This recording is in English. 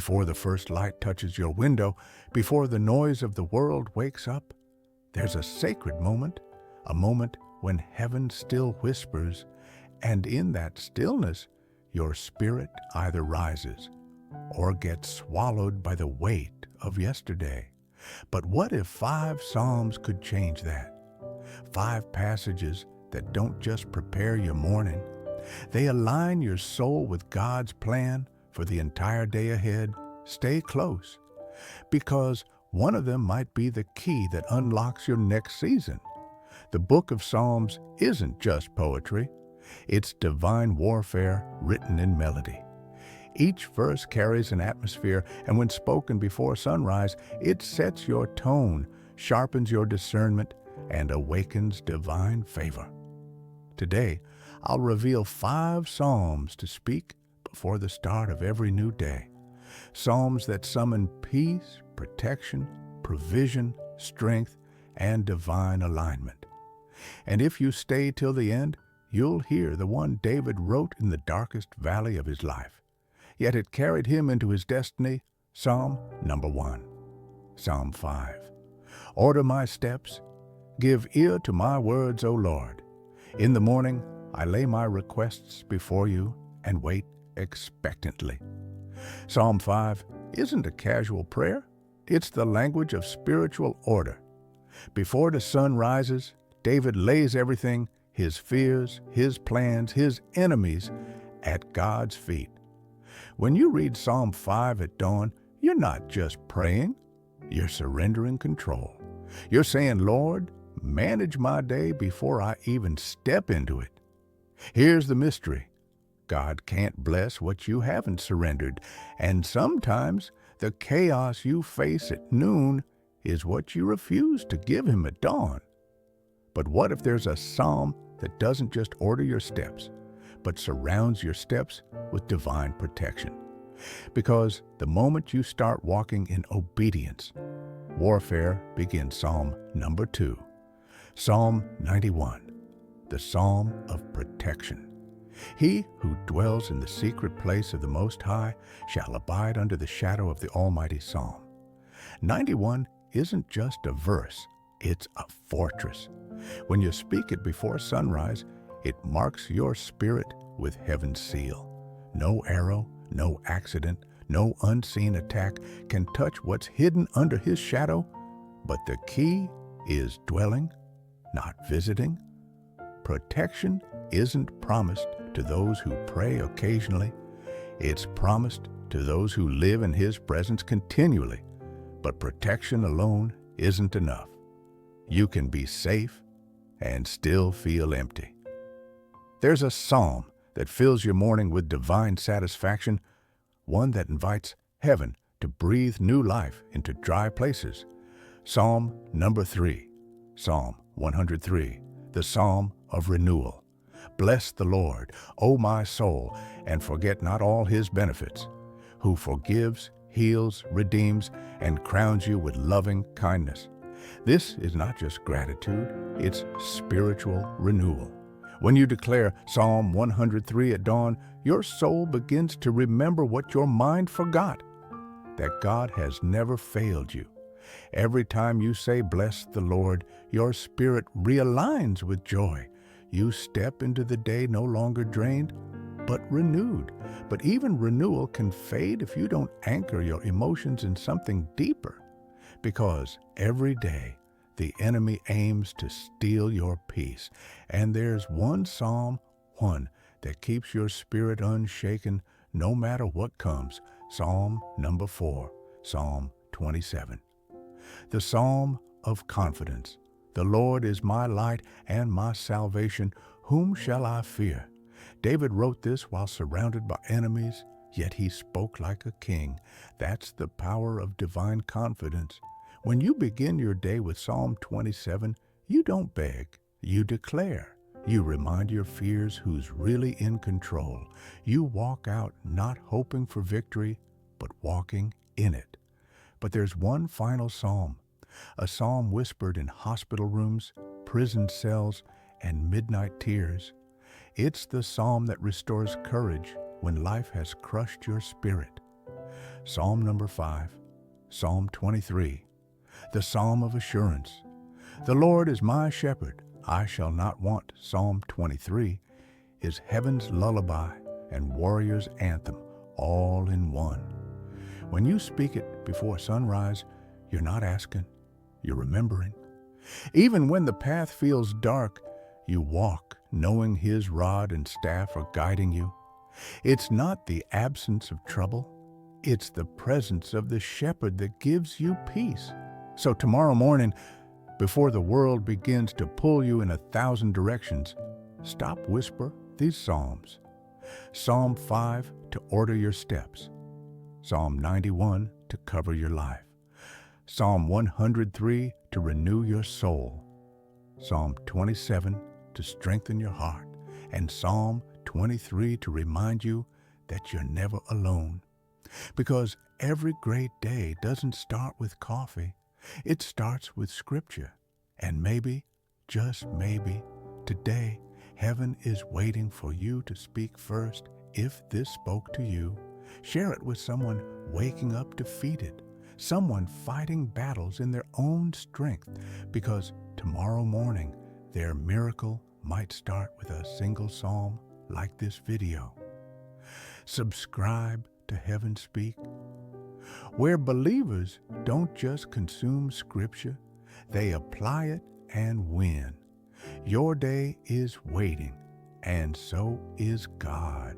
Before the first light touches your window, before the noise of the world wakes up, there's a sacred moment, a moment when heaven still whispers, and in that stillness, your spirit either rises or gets swallowed by the weight of yesterday. But what if 5 Psalms could change that? 5 passages that don't just prepare your morning. They align your soul with God's plan for the entire day ahead. Stay close, because one of them might be the key that unlocks your next season. The book of Psalms isn't just poetry. It's divine warfare written in melody. Each verse carries an atmosphere, and when spoken before sunrise, it sets your tone, sharpens your discernment, and awakens divine favor. Today, I'll reveal 5 Psalms to speak before the start of every new day. Psalms that summon peace, protection, provision, strength, and divine alignment. And if you stay till the end, you'll hear the one David wrote in the darkest valley of his life. Yet it carried him into his destiny. Psalm number 1. Psalm 5. Order my steps. Give ear to my words, O Lord. In the morning, I lay my requests before you and wait expectantly. Psalm 5 isn't a casual prayer. It's the language of spiritual order. Before the sun rises, David lays everything, his fears, his plans, his enemies, at God's feet. When you read Psalm 5 at dawn, you're not just praying, you're surrendering control. You're saying, Lord, manage my day before I even step into it. Here's the mystery. God can't bless what you haven't surrendered, and sometimes the chaos you face at noon is what you refuse to give him at dawn. But what if there's a psalm that doesn't just order your steps, but surrounds your steps with divine protection? Because the moment you start walking in obedience, warfare begins. Psalm number 2. Psalm 91, the Psalm of protection. He who dwells in the secret place of the Most High shall abide under the shadow of the Almighty. Psalm 91 isn't just a verse, it's a fortress. When you speak it before sunrise, it marks your spirit with heaven's seal. No arrow, no accident, no unseen attack can touch what's hidden under his shadow. But the key is dwelling, not visiting. Protection isn't promised to those who pray occasionally. It's promised to those who live in his presence continually. But protection alone isn't enough. You can be safe and still feel empty. There's a psalm that fills your morning with divine satisfaction, one that invites heaven to breathe new life into dry places. Psalm number 3, Psalm 103, the Psalm of renewal. Bless the Lord, O my soul, and forget not all his benefits, who forgives, heals, redeems, and crowns you with loving kindness. This is not just gratitude, it's spiritual renewal. When you declare Psalm 103 at dawn, your soul begins to remember what your mind forgot, that God has never failed you. Every time you say, bless the Lord, your spirit realigns with joy. You step into the day no longer drained, but renewed. But even renewal can fade if you don't anchor your emotions in something deeper. Because every day, the enemy aims to steal your peace. And there's one Psalm, one that keeps your spirit unshaken no matter what comes. Psalm number 4, Psalm 27. The Psalm of confidence. The Lord is my light and my salvation. Whom shall I fear? David wrote this while surrounded by enemies, yet he spoke like a king. That's the power of divine confidence. When you begin your day with Psalm 27, you don't beg, you declare. You remind your fears who's really in control. You walk out not hoping for victory, but walking in it. But there's one final psalm, a psalm whispered in hospital rooms, prison cells, and midnight tears. It's the psalm that restores courage when life has crushed your spirit. Psalm number 5, Psalm 23, the Psalm of Assurance. The Lord is my shepherd, I shall not want. Psalm 23 is heaven's lullaby and warrior's anthem all in one. When you speak it before sunrise, you're not asking, you're remembering. Even when the path feels dark, you walk knowing His rod and staff are guiding you. It's not the absence of trouble, it's the presence of the shepherd that gives you peace. So tomorrow morning, before the world begins to pull you in 1,000 directions, stop, whisper these psalms. Psalm 5 to order your steps. Psalm 91 to cover your life. Psalm 103 to renew your soul. Psalm 27 to strengthen your heart. And Psalm 23 to remind you that you're never alone. Because every great day doesn't start with coffee. It starts with Scripture. And maybe, just maybe, today, heaven is waiting for you to speak first. If this spoke to you, share it with someone waking up defeated, someone fighting battles in their own strength, because tomorrow morning, their miracle might start with a single psalm like this video. Subscribe to Heaven Speak, where believers don't just consume Scripture, they apply it and win. Your day is waiting, and so is God.